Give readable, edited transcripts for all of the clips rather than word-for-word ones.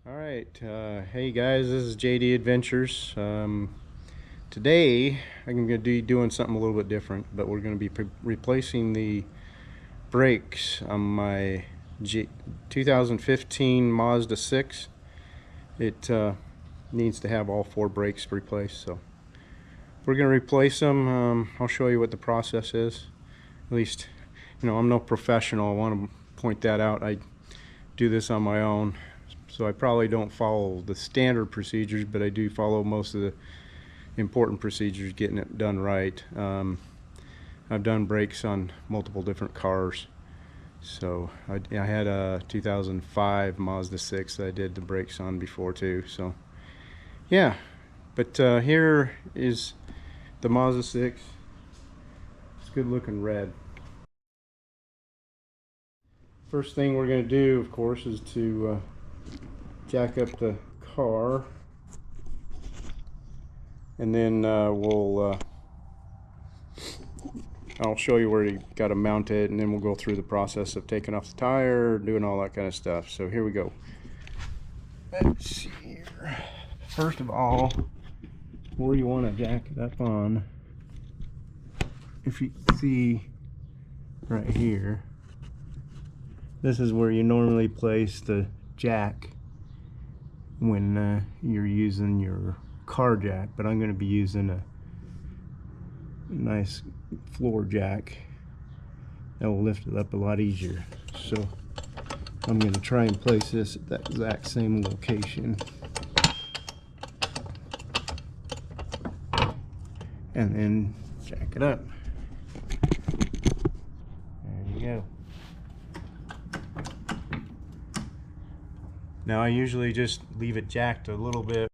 Alright, hey guys, this is JD Adventures. Today I'm going to be doing something a little bit different, but we're going to be replacing the brakes on my 2015 Mazda 6. It needs to have all four brakes replaced, so we're going to replace them. I'll show you what the process is. At least, I'm no professional. I want to point that out. I do this on my own. So I probably don't follow the standard procedures, but I do follow most of the important procedures, getting it done right. I've done brakes on multiple different cars. So I had a 2005 Mazda 6 that I did the brakes on before too. So yeah, but here is the Mazda 6. It's good looking red. First thing we're going to do, of course, is to jack up the car, and then I'll show you where you got to mount it, and then we'll go through the process of taking off the tire, doing all that kind of stuff. So here we go. Let's see here. First of all, where you want to jack it up on, if you see right here, this is where you normally place the jack when you're using your car jack, but I'm going to be using a nice floor jack that will lift it up a lot easier. So I'm going to try and place this at that exact same location, and then jack it up. There you go. Now I usually just leave it jacked a little bit.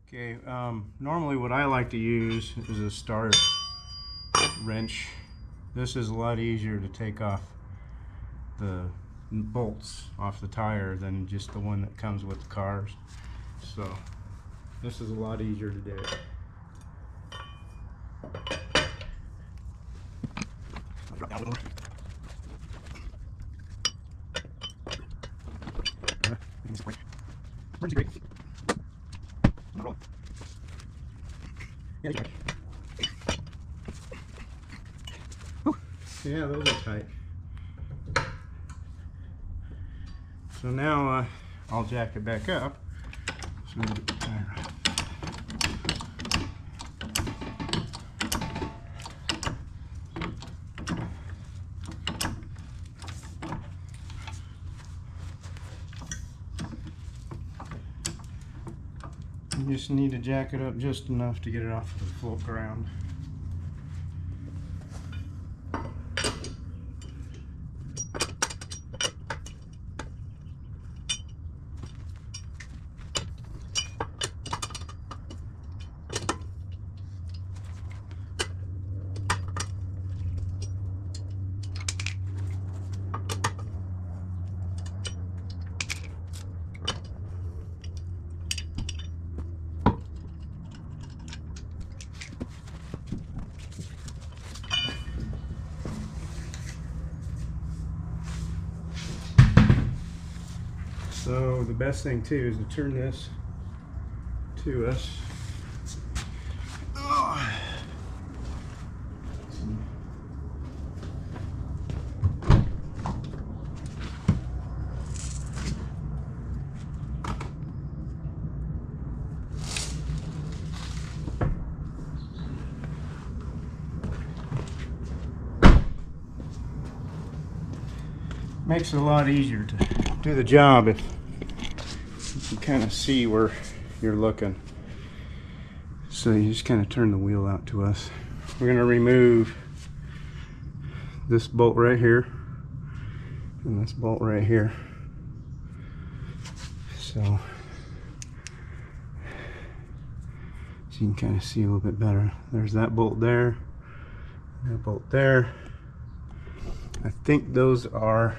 Okay, normally what I like to use is a start wrench. This is a lot easier to take off the bolts off the tire than just the one that comes with the cars. So this is a lot easier to do. Drop down a little more. Where's the brake? I'm not rolling. Yeah, yeah, those are tight. So now I'll jack it back up. So we'll get the tire out. You just need to jack it up just enough to get it off of the floor ground. So the best thing too is to turn this to us. Makes it a lot easier to do the job if you can kind of see where you're looking. So you just kind of turn the wheel out to us. We're going to remove this bolt right here and this bolt right here. So you can kind of see a little bit better. There's that bolt there, that bolt there. I think those are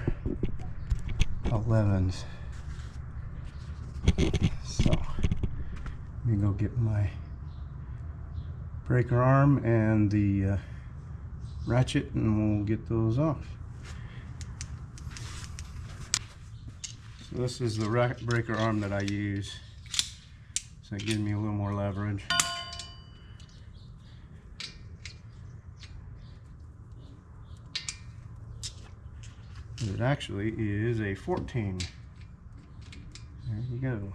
11s. So me go get my breaker arm and the ratchet, and we'll get those off. So this is the breaker arm that I use, so it gives me a little more leverage. It actually is a 14. There you go.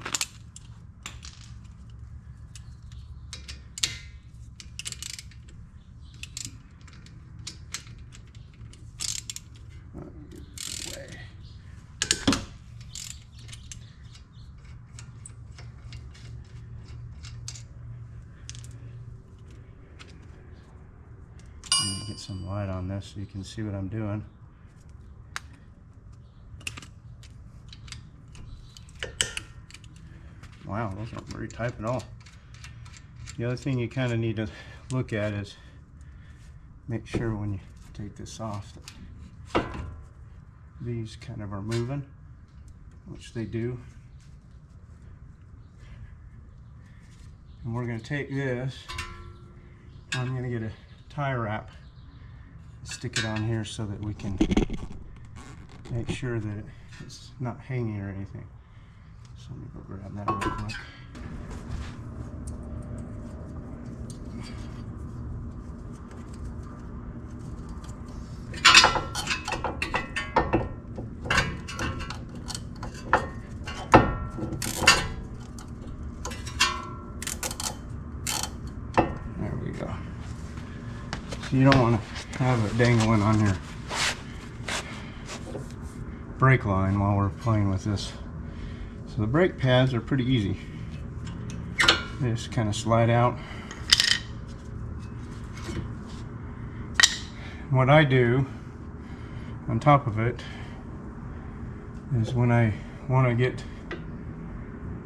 Get some light on this so you can see what I'm doing. Wow, those aren't very tight at all. The other thing you kind of need to look at is make sure when you take this off that these kind of are moving, which they do. And we're going to take this, I'm going to get a tie wrap, stick it on here so that we can make sure that it's not hanging or anything. So let me go grab that real quick. There we go. So you don't want to have it dangling on your brake line while we're playing with this. So the brake pads are pretty easy. They just kind of slide out. What I do on top of it is when I want to get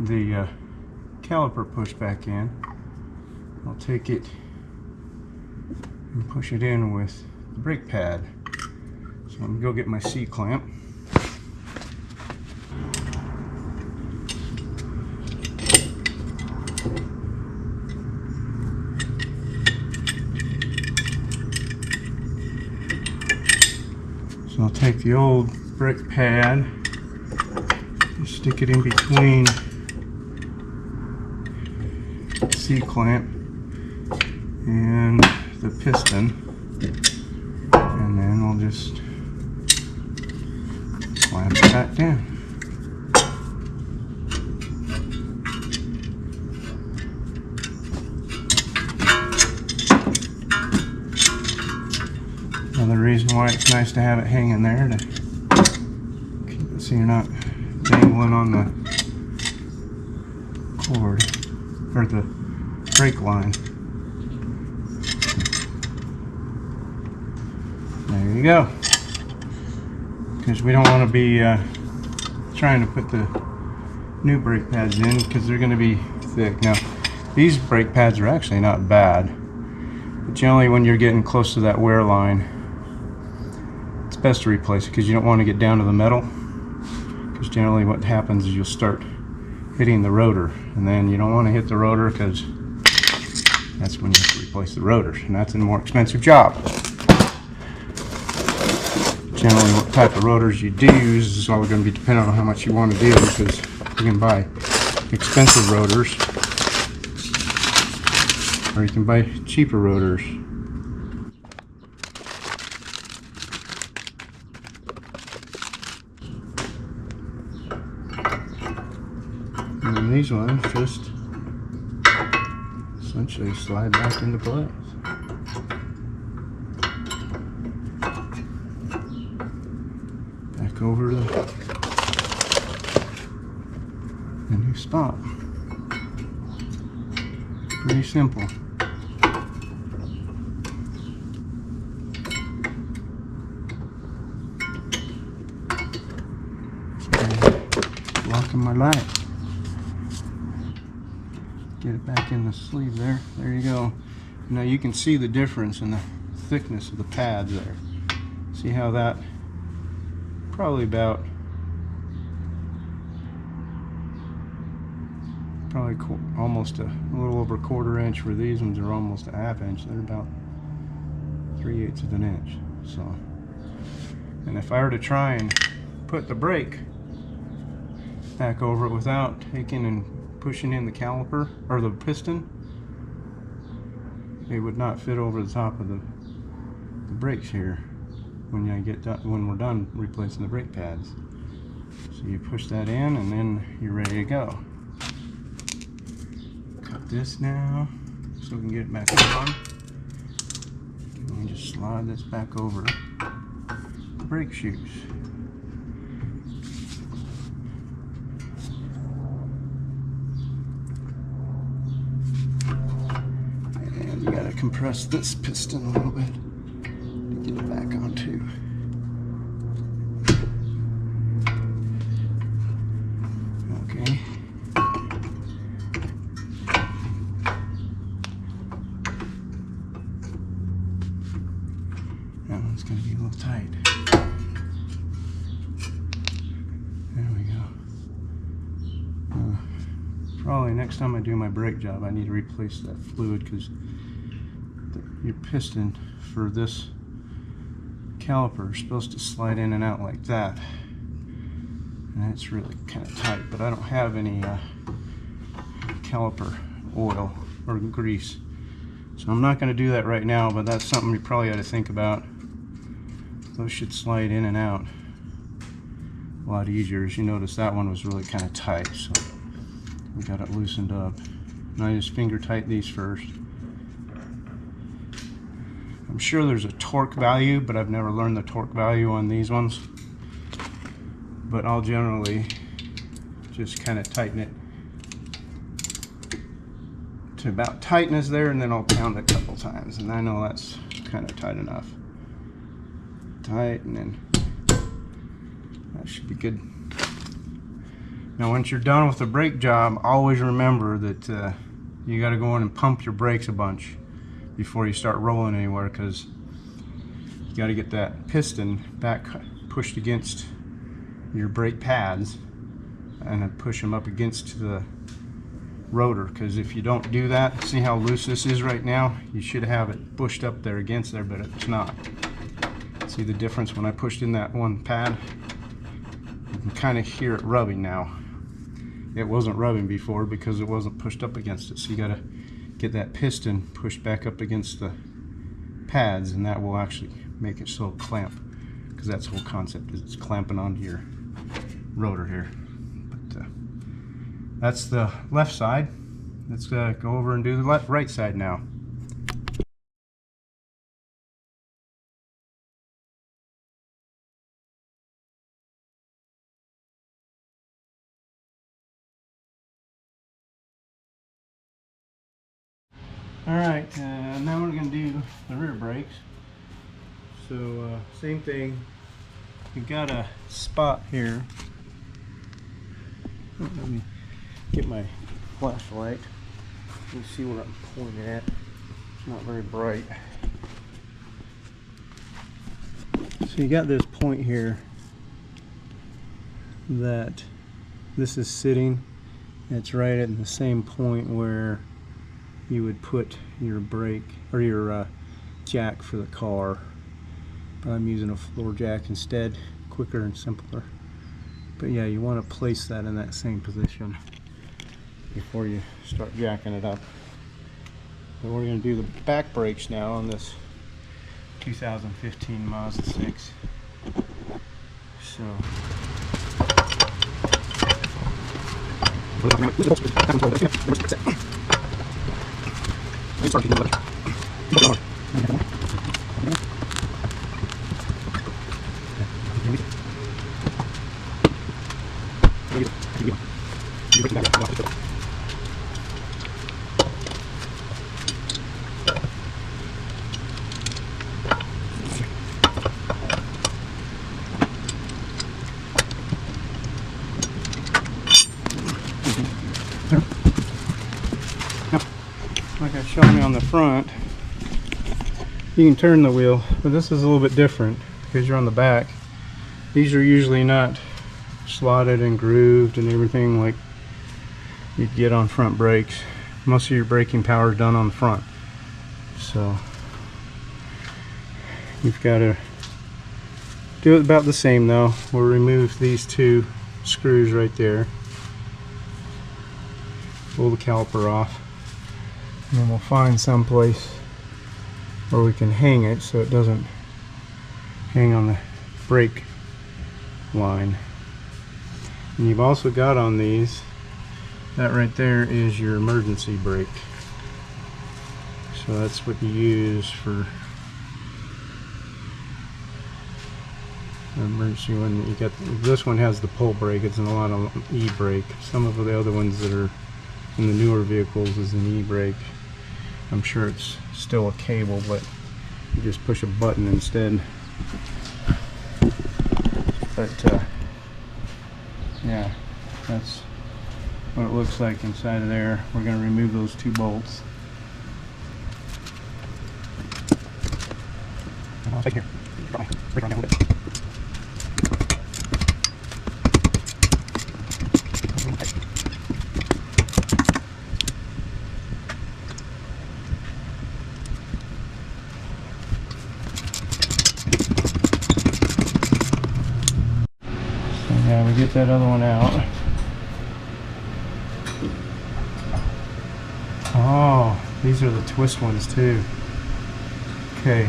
the caliper pushed back in, I'll take it and push it in with the brake pad. So I'm going to go get my C-clamp. So I'll take the old brake pad and stick it in between the C-clamp and the piston, and then we'll just clamp it back down. Another reason why it's nice to have it hanging there, to keep it so you're not dangling on the cord or the brake line. There you go. Because we don't want to be trying to put the new brake pads in, because they're going to be thick. Now, these brake pads are actually not bad, but generally when you're getting close to that wear line, it's best to replace it, because you don't want to get down to the metal, because generally what happens is you'll start hitting the rotor, and then you don't want to hit the rotor, because that's when you have to replace the rotors, and that's a more expensive job. Generally what type of rotors you do use is all going to be dependent on how much you want to do, because you can buy expensive rotors or you can buy cheaper rotors. And then these ones just essentially slide back into place. Back over to the new spot. Pretty simple. Locking my light. Get it back in the sleeve there. There you go. Now you can see the difference in the thickness of the pads there. See how that probably about probably almost a little over 1/4 inch, where these ones are almost a 1/2 inch. They're about 3/8 of an inch. So, and if I were to try and put the brake back over it without taking and pushing in the caliper or the piston, it would not fit over the top of the brakes here when we're done replacing the brake pads. So you push that in and then you're ready to go. Cut this now so we can get it back on. And we just slide this back over the brake shoes. And you gotta compress this piston a little bit to get it back on too. Okay. That one's going to be a little tight. There we go. Probably next time I do my brake job, I need to replace that fluid, because your piston for this caliper is supposed to slide in and out like that. And it's really kind of tight, but I don't have any caliper oil or grease. So I'm not going to do that right now, but that's something you probably ought to think about. Those should slide in and out a lot easier. As you notice, that one was really kind of tight, so we got it loosened up. And I just finger tight these first. I'm sure there's a torque value, but I've never learned the torque value on these ones. But I'll generally just kind of tighten it to about tightness there, and then I'll pound it a couple times, and I know that's kind of tight enough. Tight, and then that should be good. Now once you're done with the brake job, always remember that you got to go in and pump your brakes a bunch before you start rolling anywhere, because you got to get that piston back pushed against your brake pads and then push them up against the rotor, because if you don't do that, see how loose this is right now? You should have it pushed up there against there, but it's not. See the difference when I pushed in that one pad? You can kind of hear it rubbing now. It wasn't rubbing before because it wasn't pushed up against it. So you got to get that piston pushed back up against the pads, and that will actually make it so clamp, because that's the whole concept, is it's clamping onto your rotor here. But that's the left side. Let's go over and do the right side now. Alright, now we're going to do the rear brakes. So same thing, you've got a spot here. Let me get my flashlight. You can see where I'm pointing at. It's not very bright. So you got this point here that this is sitting. It's right at the same point where you would put your brake or your jack for the car. But I'm using a floor jack instead, quicker and simpler. But yeah, you want to place that in that same position before you start jacking it up. And we're going to do the back brakes now on this 2015 Mazda 6. So like I showed you on the front, you can turn the wheel, but this is a little bit different because you're on the back. These are usually not slotted and grooved and everything like you'd get on front brakes. Most of your braking power is done on the front, so you've got to do it about the same though. We'll remove these two screws right there, pull the caliper off, and then we'll find some place where we can hang it so it doesn't hang on the brake line. And you've also got on these, that right there is your emergency brake. So that's what you use for emergency when you get. This one has the pull brake, it's not an e-brake. Some of the other ones that are in the newer vehicles is an e-brake. I'm sure it's still a cable, but you just push a button instead. But yeah, that's what it looks like inside of there. We're going to remove those two bolts. Right here. Break it down a little bit. Yeah, we get that other one out. Oh, these are the twist ones too. Okay.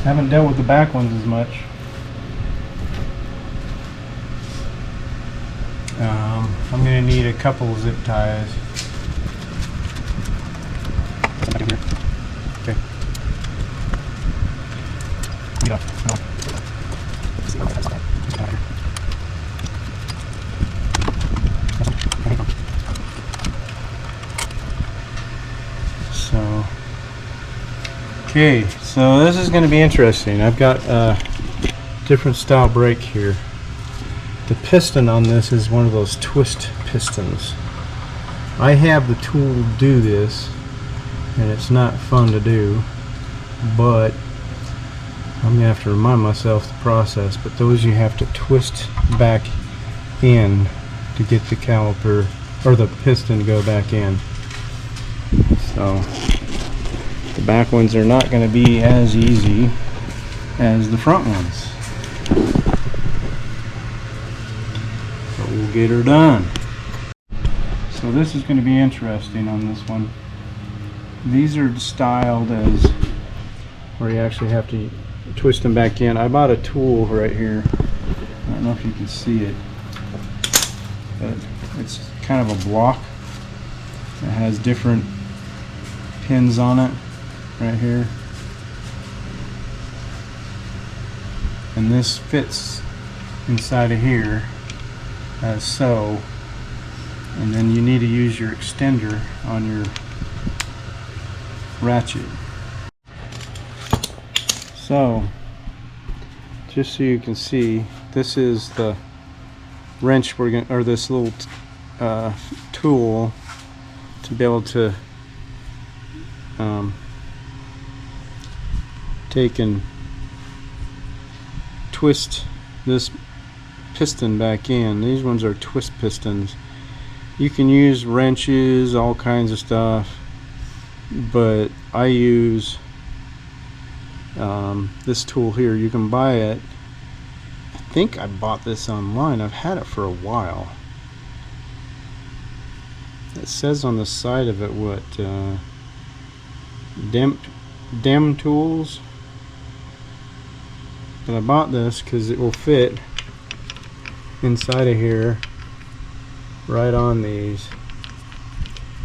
Haven't dealt with the back ones as much. I'm going to need a couple of zip ties. Okay. Get up. No. Okay, so this is going to be interesting. I've got a different style brake here. The piston on this is one of those twist pistons. I have the tool to do this, and it's not fun to do, but I'm going to have to remind myself the process. But those you have to twist back in to get the caliper or the piston to go back in. So the back ones are not going to be as easy as the front ones, but we'll get her done. So this is going to be interesting on this one. These are styled as where you actually have to twist them back in. I bought a tool right here. I don't know if you can see it, but it's kind of a block that has different pins on it right here, and this fits inside of here as so, and then you need to use your extender on your ratchet. So just so you can see, this is the wrench we're going, or this little tool to be able to take and twist this piston back in. These ones are twist pistons. You can use wrenches, all kinds of stuff, but I use this tool here. You can buy it. I think I bought this online. I've had it for a while. It says on the side of it what Dem tools, but I bought this because it will fit inside of here, right on these,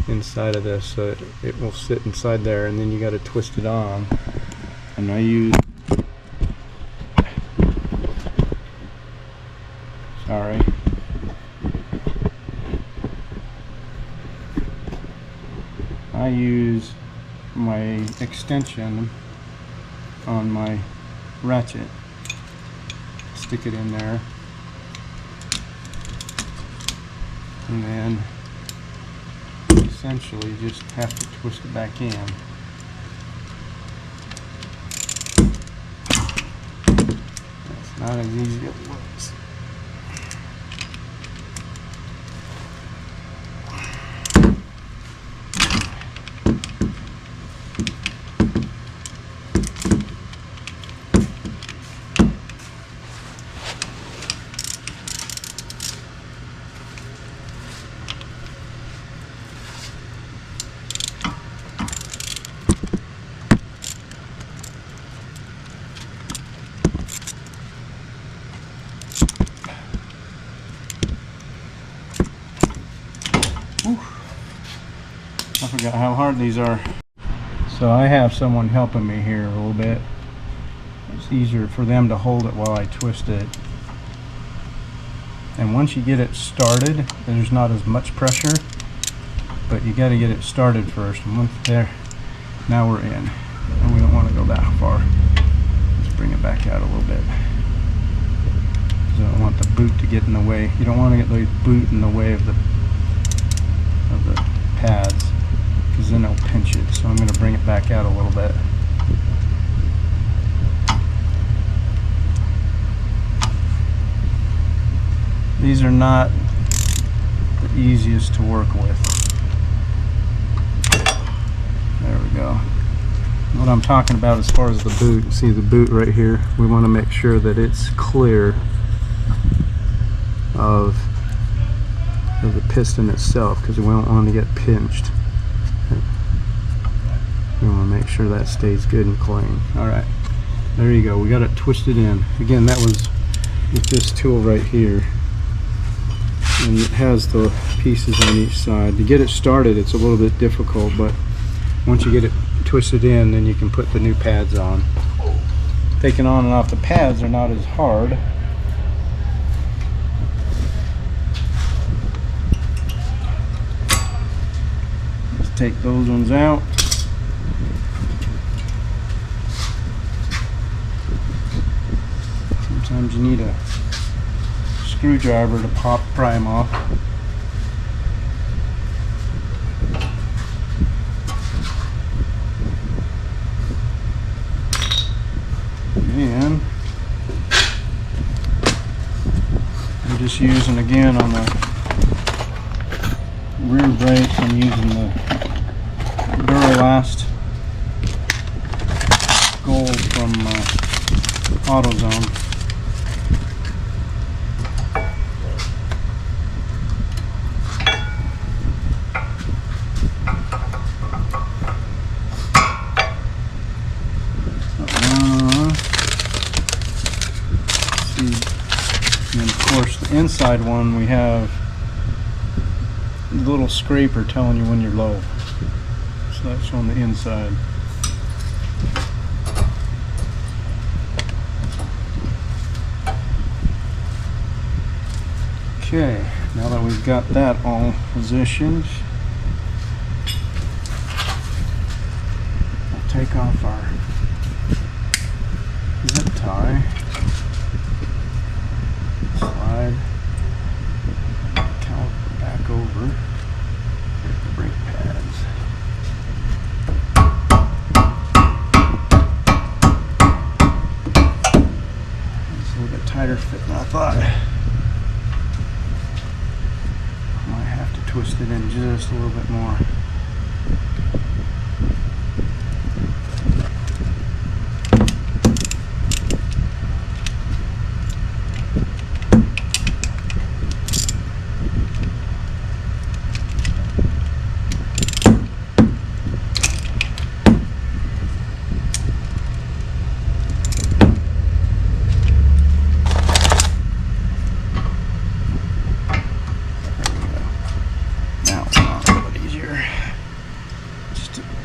inside of this, so it will sit inside there, and then you got to twist it on. And I use, sorry, I use my extension on my ratchet. Stick it in there, and then essentially just have to twist it back in. It's not as easy as it looks. Whew. I forgot how hard these are. So I have someone helping me here a little bit. It's easier for them to hold it while I twist it. And once you get it started, there's not as much pressure, but you got to get it started first. And once there, now we're in. And we don't want to go that far. Let's bring it back out a little bit. You don't want the boot to get in the way. You don't want to get the boot in the way of the pads, because then it'll pinch it. So I'm going to bring it back out a little bit. These are not the easiest to work with. There we go. What I'm talking about as far as the boot, see the boot right here, we want to make sure that it's clear of the piston itself, because we don't want to get pinched. We want to make sure that stays good and clean. Alright, there you go. We got it twisted in. Again, that was with this tool right here. And it has the pieces on each side. To get it started, it's a little bit difficult, but once you get it twisted in, then you can put the new pads on. Taking on and off the pads are not as hard. Let's take those ones out. Sometimes you need a screwdriver to pry them off. And I'm just using, again, on the rear brakes, I'm using the Mazda6 Gold from Autozone. And of course, the inside one, we have a little scraper telling you when you're low. So that's on the inside. Okay, now that we've got that all positioned, we'll take off our zip tie. Slide the caliper back over the brake pads. It's a little bit tighter fit than I thought. I might have to twist it in just a little bit more.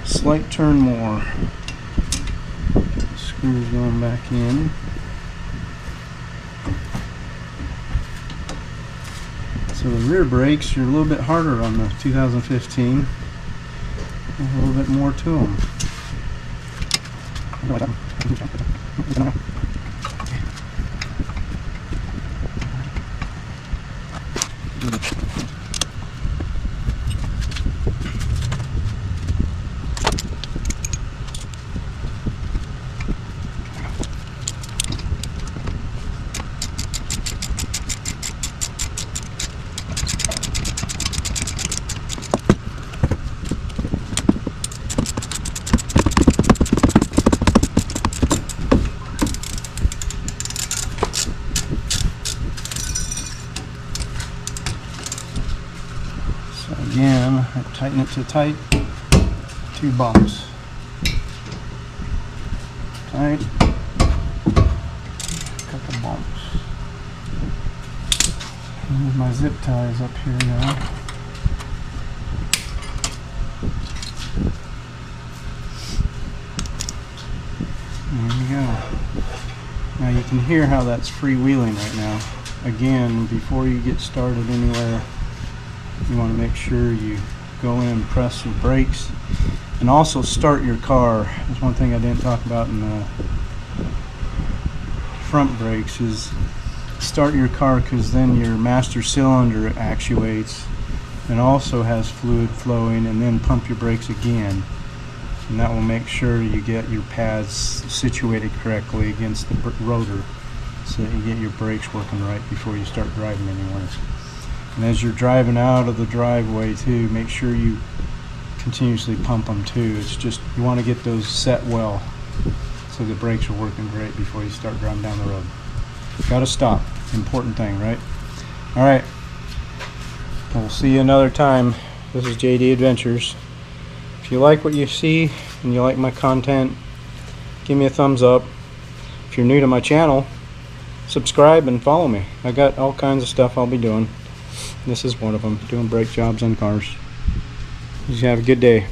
Slight turn more. Screws going back in. So the rear brakes are a little bit harder on the 2015. A little bit more to them. Again, I tighten it to tight, 2 bumps. Tight, couple bumps. And my zip tie is up here now. can hear how that's freewheeling right now. Again, before you get started anywhere, you want to make sure you go in and press your brakes, and also start your car. That's one thing I didn't talk about in the front brakes, is start your car, because then your master cylinder actuates and also has fluid flowing, and then pump your brakes again, and that will make sure you get your pads situated correctly against the rotor, so that you get your brakes working right before you start driving anywhere. And as you're driving out of the driveway too, make sure you continuously pump them too. It's just, you want to get those set well so the brakes are working great before you start driving down the road. Gotta stop, important thing, right? All right, we'll see you another time. This is JD Adventures. If you like what you see and you like my content, give me a thumbs up. If you're new to my channel, subscribe and follow me. I got all kinds of stuff I'll be doing. This is one of them, doing brake jobs on cars. You have a good day.